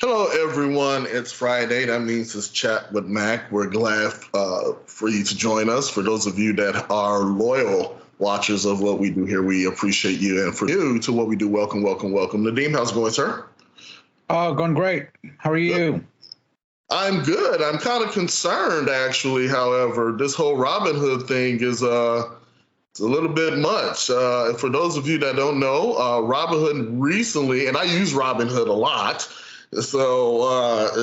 Hello, everyone. It's Friday. That means it's Chat with Mac. We're glad for you to join us. For those of you that are loyal watchers of what we do here, we appreciate you. And for you to what we do, welcome, welcome, welcome. Nadeem, how's it going, sir? Oh, going great. How are you? I'm good. I'm kind of concerned, actually. However, this whole Robinhood thing is it's a little bit much. For those of you that don't know, Robinhood recently, and I use Robinhood a lot, so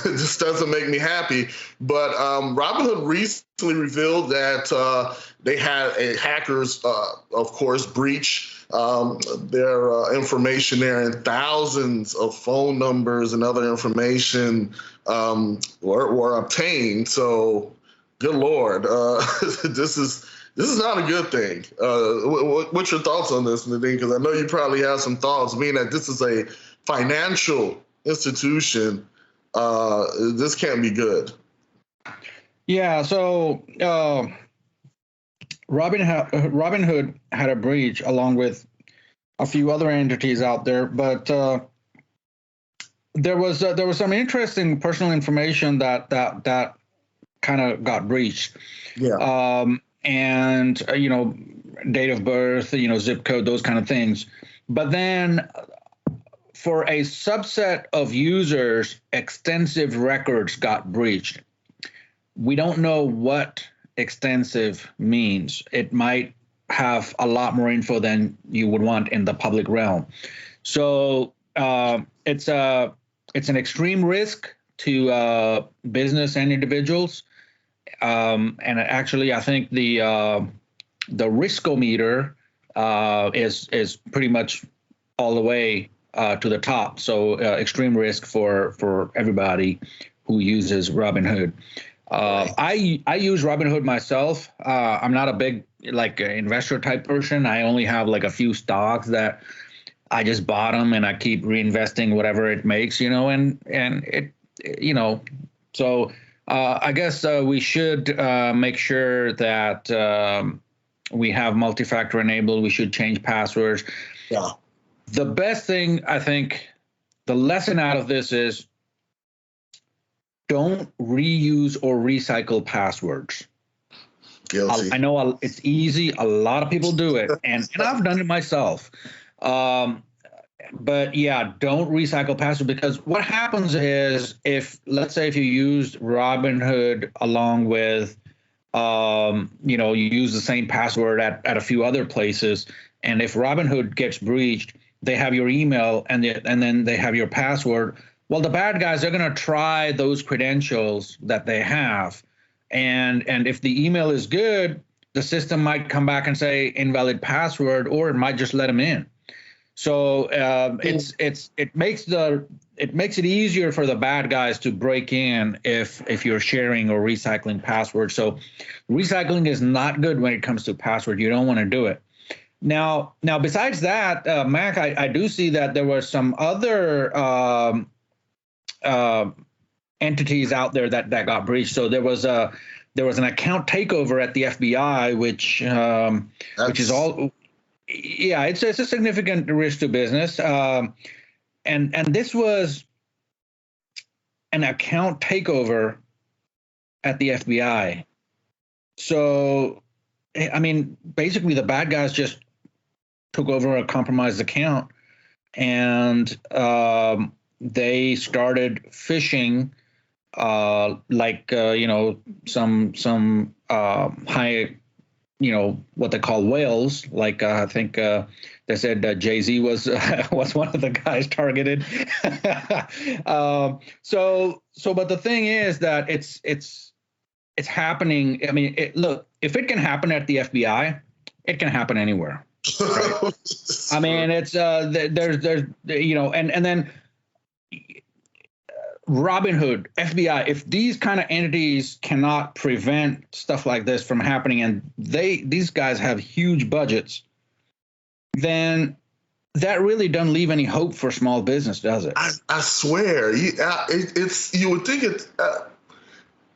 this doesn't make me happy. But Robinhood recently revealed that they had a hackers, of course, breach their information there, and thousands of phone numbers and other information were obtained. So, good Lord, this is not a good thing. What's your thoughts on this, Nadine? Because I know you probably have some thoughts, being that this is a financial institution. This can't be good. Yeah, so Robinhood had a breach along with a few other entities out there, but there was some interesting personal information that kind of got breached. Yeah. And date of birth, zip code, those kind of things. But then for a subset of users, extensive records got breached. We don't know what extensive means. It might have a lot more info than you would want in the public realm. So it's an extreme risk to business and individuals. And actually, I think the riskometer is pretty much all the way to the top. So extreme risk for everybody who uses Robinhood. I use Robinhood myself. I'm not a big investor type person. I only have a few stocks that I just bought them and I keep reinvesting whatever it makes, and it, so. I guess we should make sure that we have multi-factor enabled. We should change passwords. Yeah. The best thing, I think, the lesson out of this is don't reuse or recycle passwords. Guilty. I know it's easy. A lot of people do it, and I've done it myself. But yeah, don't recycle password, because what happens is let's say if you used Robinhood along with, you use the same password at a few other places, and if Robinhood gets breached, they have your email and then they have your password. Well, the bad guys are going to try those credentials that they have, and if the email is good, the system might come back and say invalid password, or it might just let them in. So it makes it easier for the bad guys to break in if you're sharing or recycling passwords. So recycling is not good when it comes to password. You don't want to do it. Now besides that, Mac, I do see that there were some other entities out there that got breached. So there was an account takeover at the FBI, which is all. Yeah, it's a significant risk to business, and this was an account takeover at the FBI. So, I mean, basically, the bad guys just took over a compromised account, and they started phishing, some high. What they call whales. I think they said Jay-Z was one of the guys targeted. But the thing is that it's happening. I mean, look, if it can happen at the FBI, it can happen anywhere. Right? I mean, it's there's and then Robinhood, FBI, if these kind of entities cannot prevent stuff like this from happening, and these guys have huge budgets, then that really doesn't leave any hope for small business, does it? I swear, you would think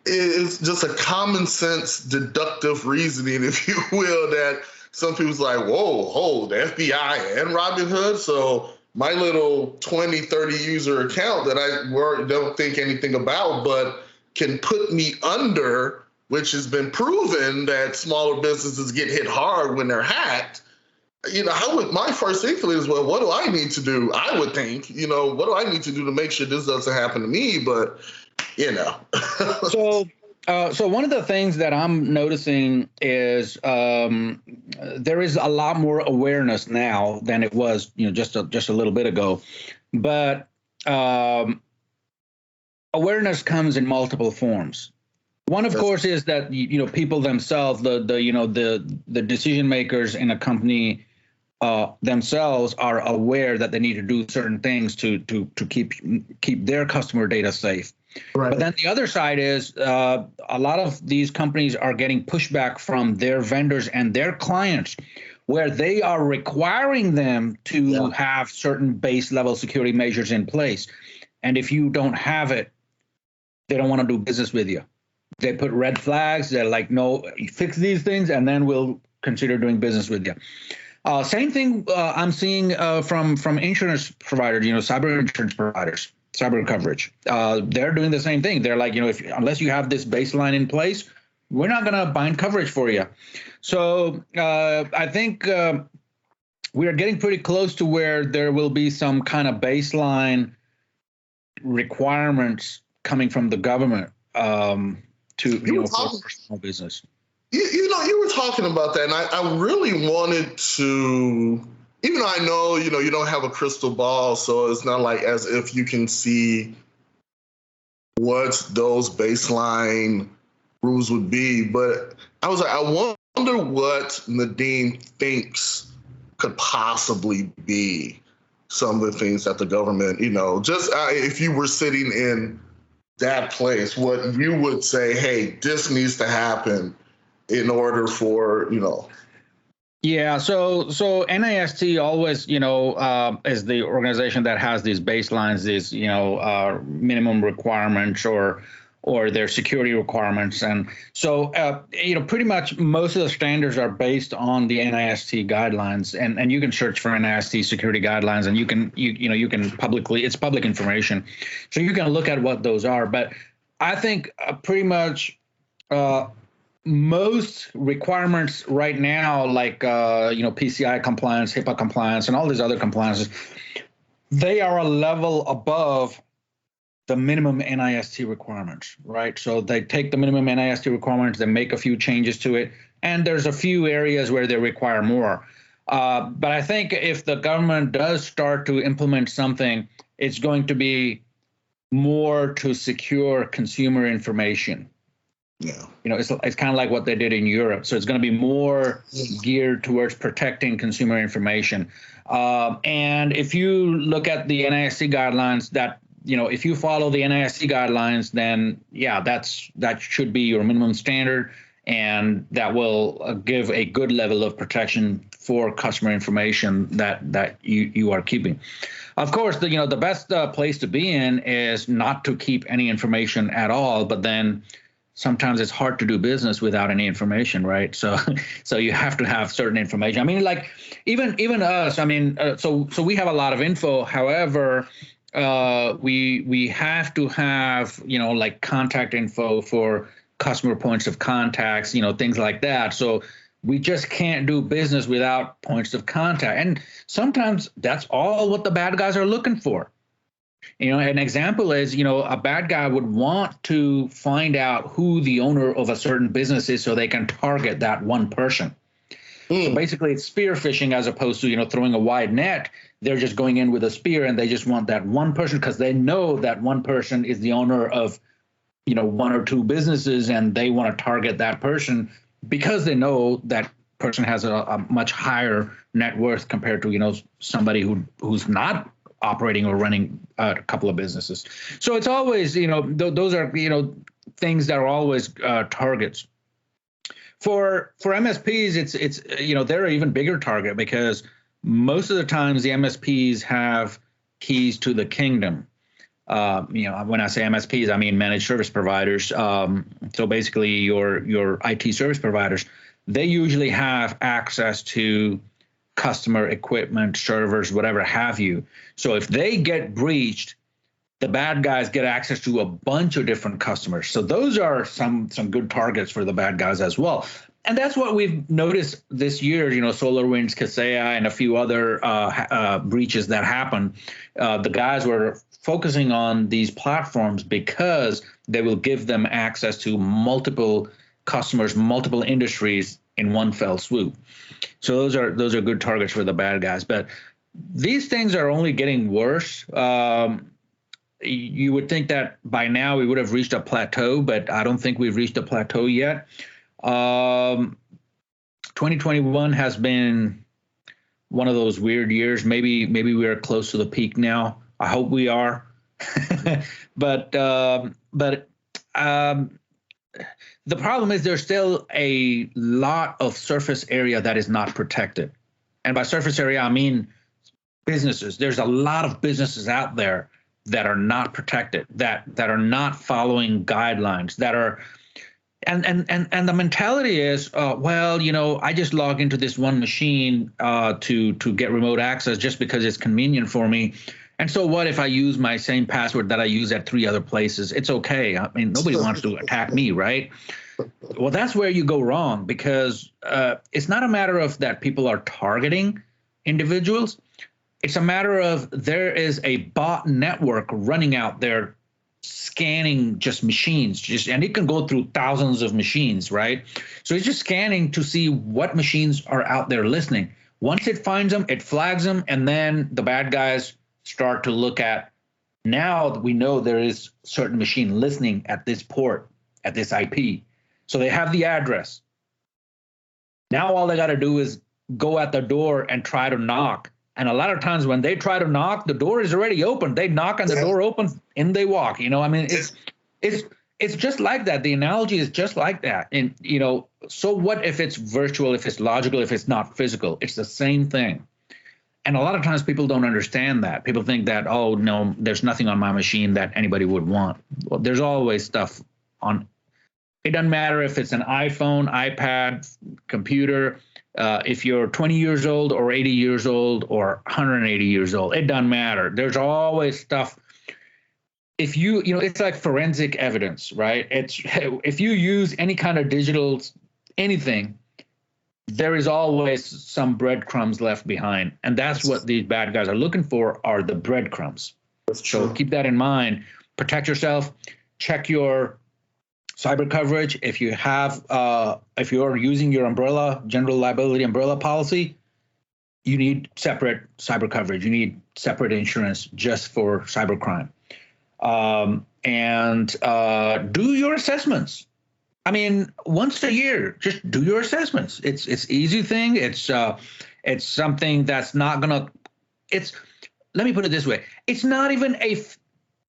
it's just a common sense deductive reasoning, if you will, that some people's like, whoa, the FBI and Robinhood, so my little 20, 30 user account that I don't think anything about, but can put me under, which has been proven that smaller businesses get hit hard when they're hacked. My first inkling is, well, what do I need to do? I would think, what do I need to do to make sure this doesn't happen to me? But, So, so one of the things that I'm noticing is there is a lot more awareness now than it was, just a little bit ago. But awareness comes in multiple forms. One, of course, is that people themselves, the decision makers in a company themselves are aware that they need to do certain things to keep their customer data safe. Right. But then the other side is a lot of these companies are getting pushback from their vendors and their clients, where they are requiring them to have certain base level security measures in place. And if you don't have it, they don't want to do business with you. They put red flags. They're like, no, fix these things, and then we'll consider doing business with you. Same thing I'm seeing from insurance providers, cyber insurance providers, cyber coverage. They're doing the same thing. They're like, unless you have this baseline in place, we're not going to bind coverage for you. So I think we are getting pretty close to where there will be some kind of baseline requirements coming from the government for small business. You were talking about that, and I really wanted to, even though I know, you don't have a crystal ball, so it's not like as if you can see what those baseline rules would be, but I was like, I wonder what Nadeem thinks could possibly be some of the things that the government, just if you were sitting in that place, what you would say, hey, this needs to happen in order for, Yeah, so NIST always, is the organization that has these baselines, these, minimum requirements or their security requirements. And so, pretty much most of the standards are based on the NIST guidelines, and you can search for NIST security guidelines, and you can publicly, it's public information. So you can look at what those are. But I think pretty much most requirements right now, like, PCI compliance, HIPAA compliance, and all these other compliances, they are a level above the minimum NIST requirements, right? So they take the minimum NIST requirements, they make a few changes to it, and there's a few areas where they require more. But I think if the government does start to implement something, it's going to be more to secure consumer information. Yeah, it's kind of like what they did in Europe. So it's going to be more geared towards protecting consumer information. And if you look at the NIST guidelines, that if you follow the NIST guidelines, then that should be your minimum standard, and that will give a good level of protection for customer information that you are keeping. Of course, the best place to be in is not to keep any information at all, but then sometimes it's hard to do business without any information, right? So you have to have certain information. I mean, like even us. I mean, so we have a lot of info. However, we have to have like contact info for customer points of contacts, things like that. So we just can't do business without points of contact, and sometimes that's all what the bad guys are looking for. An example is, a bad guy would want to find out who the owner of a certain business is so they can target that one person. So basically it's spear fishing as opposed to, throwing a wide net. They're just going in with a spear and they just want that one person because they know that one person is the owner of, one or two businesses, and they want to target that person because they know that person has a much higher net worth compared to, somebody who's not operating or running a couple of businesses. So it's always, those are, things that are always targets. For MSPs, it's they're an even bigger target because most of the times the MSPs have keys to the kingdom. When I say MSPs, I mean managed service providers. So basically your IT service providers, they usually have access to customer equipment, servers, whatever have you. So if they get breached, the bad guys get access to a bunch of different customers. So those are some good targets for the bad guys as well. And that's what we've noticed this year. SolarWinds, Kaseya, and a few other breaches that happened. The guys were focusing on these platforms because they will give them access to multiple customers, multiple industries in one fell swoop. So those are good targets for the bad guys. But these things are only getting worse. You would think that by now we would have reached a plateau, but I don't think we've reached a plateau yet. 2021 has been one of those weird years. Maybe we are close to the peak now. I hope we are. but the problem is there's still a lot of surface area that is not protected. And by surface area, I mean businesses. There's a lot of businesses out there that are not protected, that are not following guidelines, that are, and the mentality is, I just log into this one machine to get remote access just because it's convenient for me. And so what if I use my same password that I use at 3 other places? It's okay. I mean, nobody wants to attack me, right? Well, that's where you go wrong, because it's not a matter of that people are targeting individuals. It's a matter of there is a bot network running out there scanning just machines, and it can go through thousands of machines, right? So it's just scanning to see what machines are out there listening. Once it finds them, it flags them, and then the bad guys start to look at, now we know there is certain machine listening at this port, at this IP. So they have the address. Now all they got to do is go at the door and try to knock. And a lot of times when they try to knock, the door is already open. They knock and the door opens, in they walk. I mean, it's just like that. The analogy is just like that. And, so what if it's virtual, if it's logical, if it's not physical? It's the same thing. And a lot of times people don't understand that. People think that, oh, no, there's nothing on my machine that anybody would want. Well, there's always stuff on. It doesn't matter if it's an iPhone, iPad, computer. If you're 20 years old or 80 years old or 180 years old, it doesn't matter. There's always stuff. If it's like forensic evidence, right? If you use any kind of digital anything, there is always some breadcrumbs left behind. And that's what these bad guys are looking for, are the breadcrumbs. So keep that in mind. Protect yourself. Check your cyber coverage. If you have, if you're using your general liability umbrella policy, you need separate cyber coverage. You need separate insurance just for cybercrime. And do your assessments. I mean, once a year, just do your assessments. It's easy thing. It's something that's not gonna. Let me put it this way. It's not even a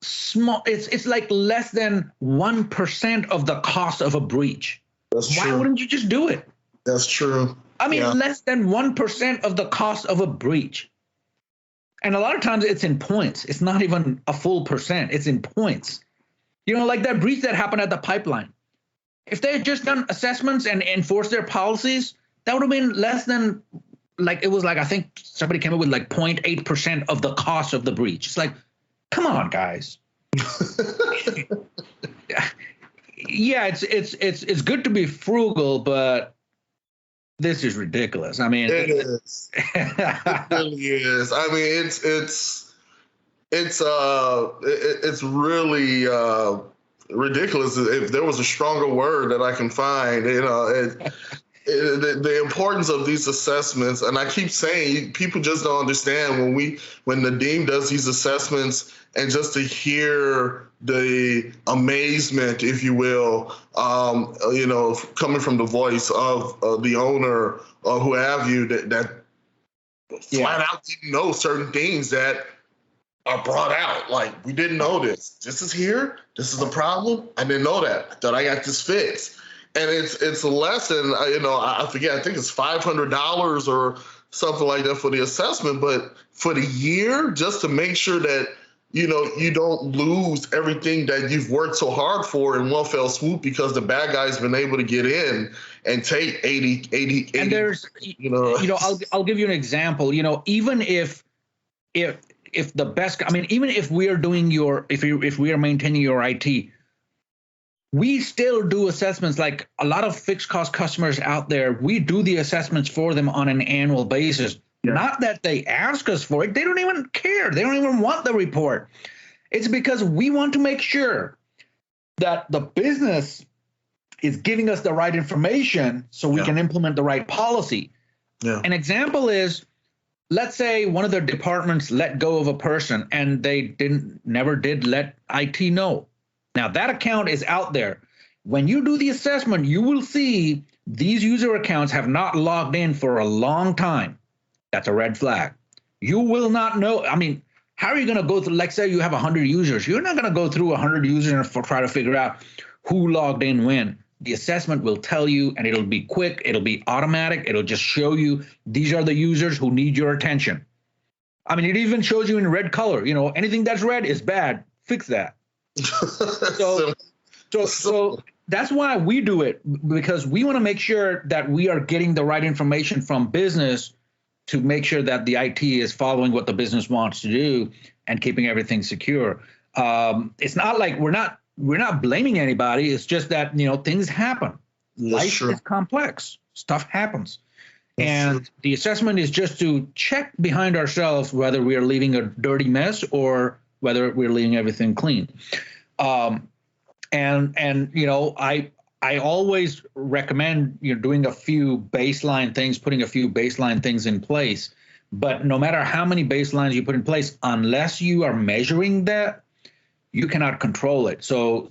small. It's like less than 1% of the cost of a breach. That's true. Why wouldn't you just do it? That's true. I mean, less than 1% of the cost of a breach. And a lot of times it's in points. It's not even a full percent. It's in points. Like that breach that happened at the pipeline. If they had just done assessments and enforced their policies, that would have been less than, I think somebody came up with 0.8% of the cost of the breach. It's like, come on, guys. Yeah, it's good to be frugal, but this is ridiculous. I mean, it is. It really is. I mean, it's really ridiculous. If there was a stronger word that I can find, the importance of these assessments. And I keep saying, people just don't understand when Nadeem does these assessments, and just to hear the amazement, if you will, coming from the voice of the owner or who have you, that flat out didn't know certain things that are brought out. Like, we didn't know this. This is here. This is the problem. I didn't know that. I thought I got this fixed. And it's a lesson. I forget. I think it's $500 or something like that for the assessment. But for the year, just to make sure that you don't lose everything that you've worked so hard for in one fell swoop because the bad guy's been able to get in and take 80. And there's, I'll give you an example. Even if the best, I mean, even if we are doing if we are maintaining your IT, we still do assessments. Like a lot of fixed cost customers out there, we do the assessments for them on an annual basis. Yeah. Not that they ask us for it. They don't even care. They don't even want the report. It's because we want to make sure that the business is giving us the right information so we can implement the right policy. Yeah. An example is, let's say one of the departments let go of a person and they never did let IT know. Now that account is out there. When you do the assessment, you will see these user accounts have not logged in for a long time. That's a red flag. You will not know. I mean, how are you going to go through, like say you have 100 users. You're not going to go through 100 users and try to figure out who logged in when. The assessment will tell you, and it'll be quick. It'll be automatic. It'll just show you these are the users who need your attention. I mean, it even shows you in red color. Anything that's red is bad. Fix that. So that's why we do it, because we want to make sure that we are getting the right information from business to make sure that the IT is following what the business wants to do and keeping everything secure. It's not like we're not blaming anybody. It's just that, things happen. Life is complex. Stuff happens. And the assessment is just to check behind ourselves whether we are leaving a dirty mess or whether we're leaving everything clean. I always recommend doing a few baseline things, putting a few baseline things in place. But no matter how many baselines you put in place, unless you are measuring that, you cannot control it. So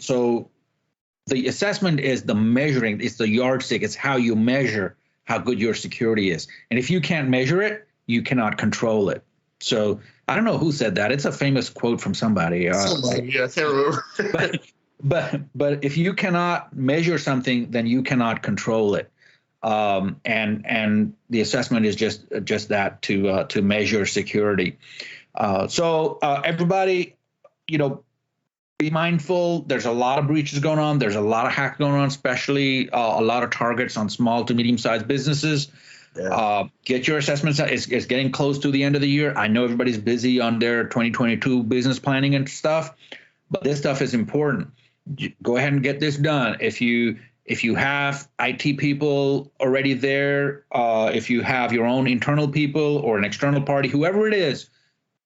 the assessment is the measuring, it's the yardstick, it's how you measure how good your security is. And if you can't measure it, you cannot control it. So I don't know who said that. It's a famous quote from somebody. I can't remember. But if you cannot measure something, then you cannot control it. And the assessment is just that, to measure security. So everybody, be mindful. There's a lot of breaches going on. There's a lot of hacks going on, especially a lot of targets on small to medium-sized businesses. Yeah. Get your assessments. It's getting close to the end of the year. I know everybody's busy on their 2022 business planning and stuff, but this stuff is important. Go ahead and get this done. If you have IT people already there, if you have your own internal people or an external party, whoever it is,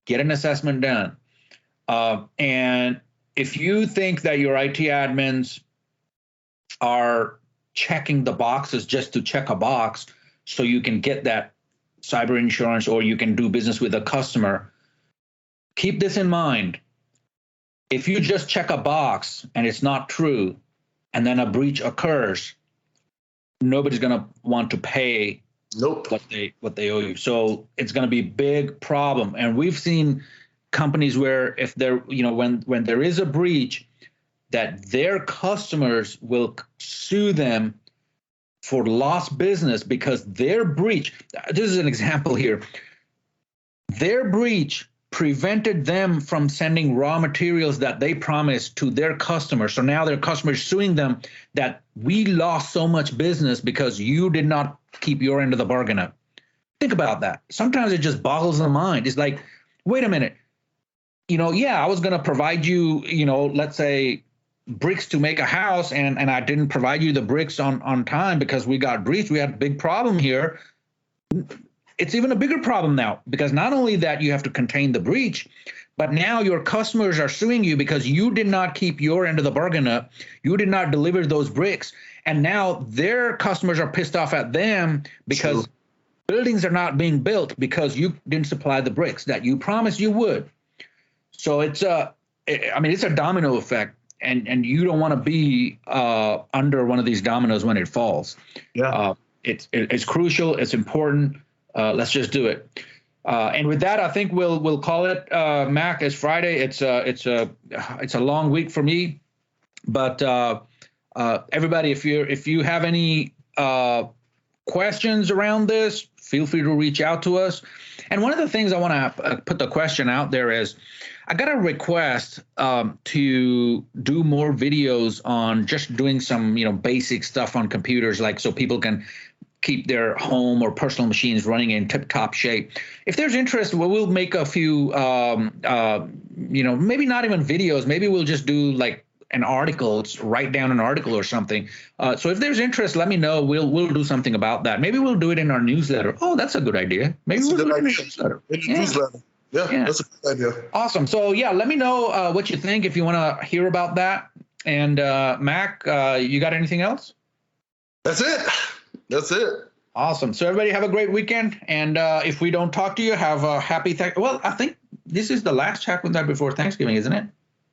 get an assessment done. And if you think that your IT admins are checking the boxes just to check a box so you can get that cyber insurance or you can do business with a customer, keep this in mind. If you just check a box and it's not true, and then a breach occurs, nobody's going to want to pay what they owe you. So it's going to be a big problem. And we've seen companies where if they're, when there is a breach, that their customers will sue them for lost business because their breach, this is an example here, their breach prevented them from sending raw materials that they promised to their customers. So now their customers suing them that we lost so much business because you did not keep your end of the bargain up. Think about that. Sometimes it just boggles the mind. It's like, wait a minute. I was going to provide you, let's say bricks to make a house and I didn't provide you the bricks on time because we got breached. We had a big problem here. It's even a bigger problem now because not only that you have to contain the breach, but now your customers are suing you because you did not keep your end of the bargain up. You did not deliver those bricks. And now their customers are pissed off at them because buildings are not being built because you didn't supply the bricks that you promised you would. So it's a domino effect, and you don't want to be under one of these dominoes when it falls. Yeah, it's crucial. It's important. Let's just do it. And with that, I think we'll call it. Mac, it's Friday. It's a long week for me, but everybody, if you have any questions around this, feel free to reach out to us. And one of the things I want to put the question out there is, I got a request to do more videos on just doing some, basic stuff on computers, like so people can keep their home or personal machines running in tip-top shape. If there's interest, we'll make a few, maybe not even videos. Maybe we'll just do like an article, write down an article or something. So if there's interest, let me know. We'll do something about that. Maybe we'll do it in our newsletter. Oh, that's a good idea. Maybe That's a we'll good do it in idea. the newsletter. In the Yeah. newsletter. Yeah, that's a good idea. Awesome. So yeah, let me know what you think if you want to hear about that. And Mac, you got anything else? That's it. That's it. Awesome. So everybody have a great weekend. And if we don't talk to you, have a happy Well, I think this is the last chat with that before Thanksgiving, isn't it?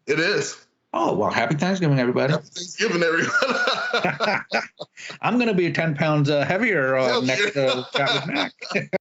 It is. Oh, well, happy Thanksgiving, everybody. Happy Thanksgiving, everyone. I'm going to be 10 pounds heavier next chat with Mac.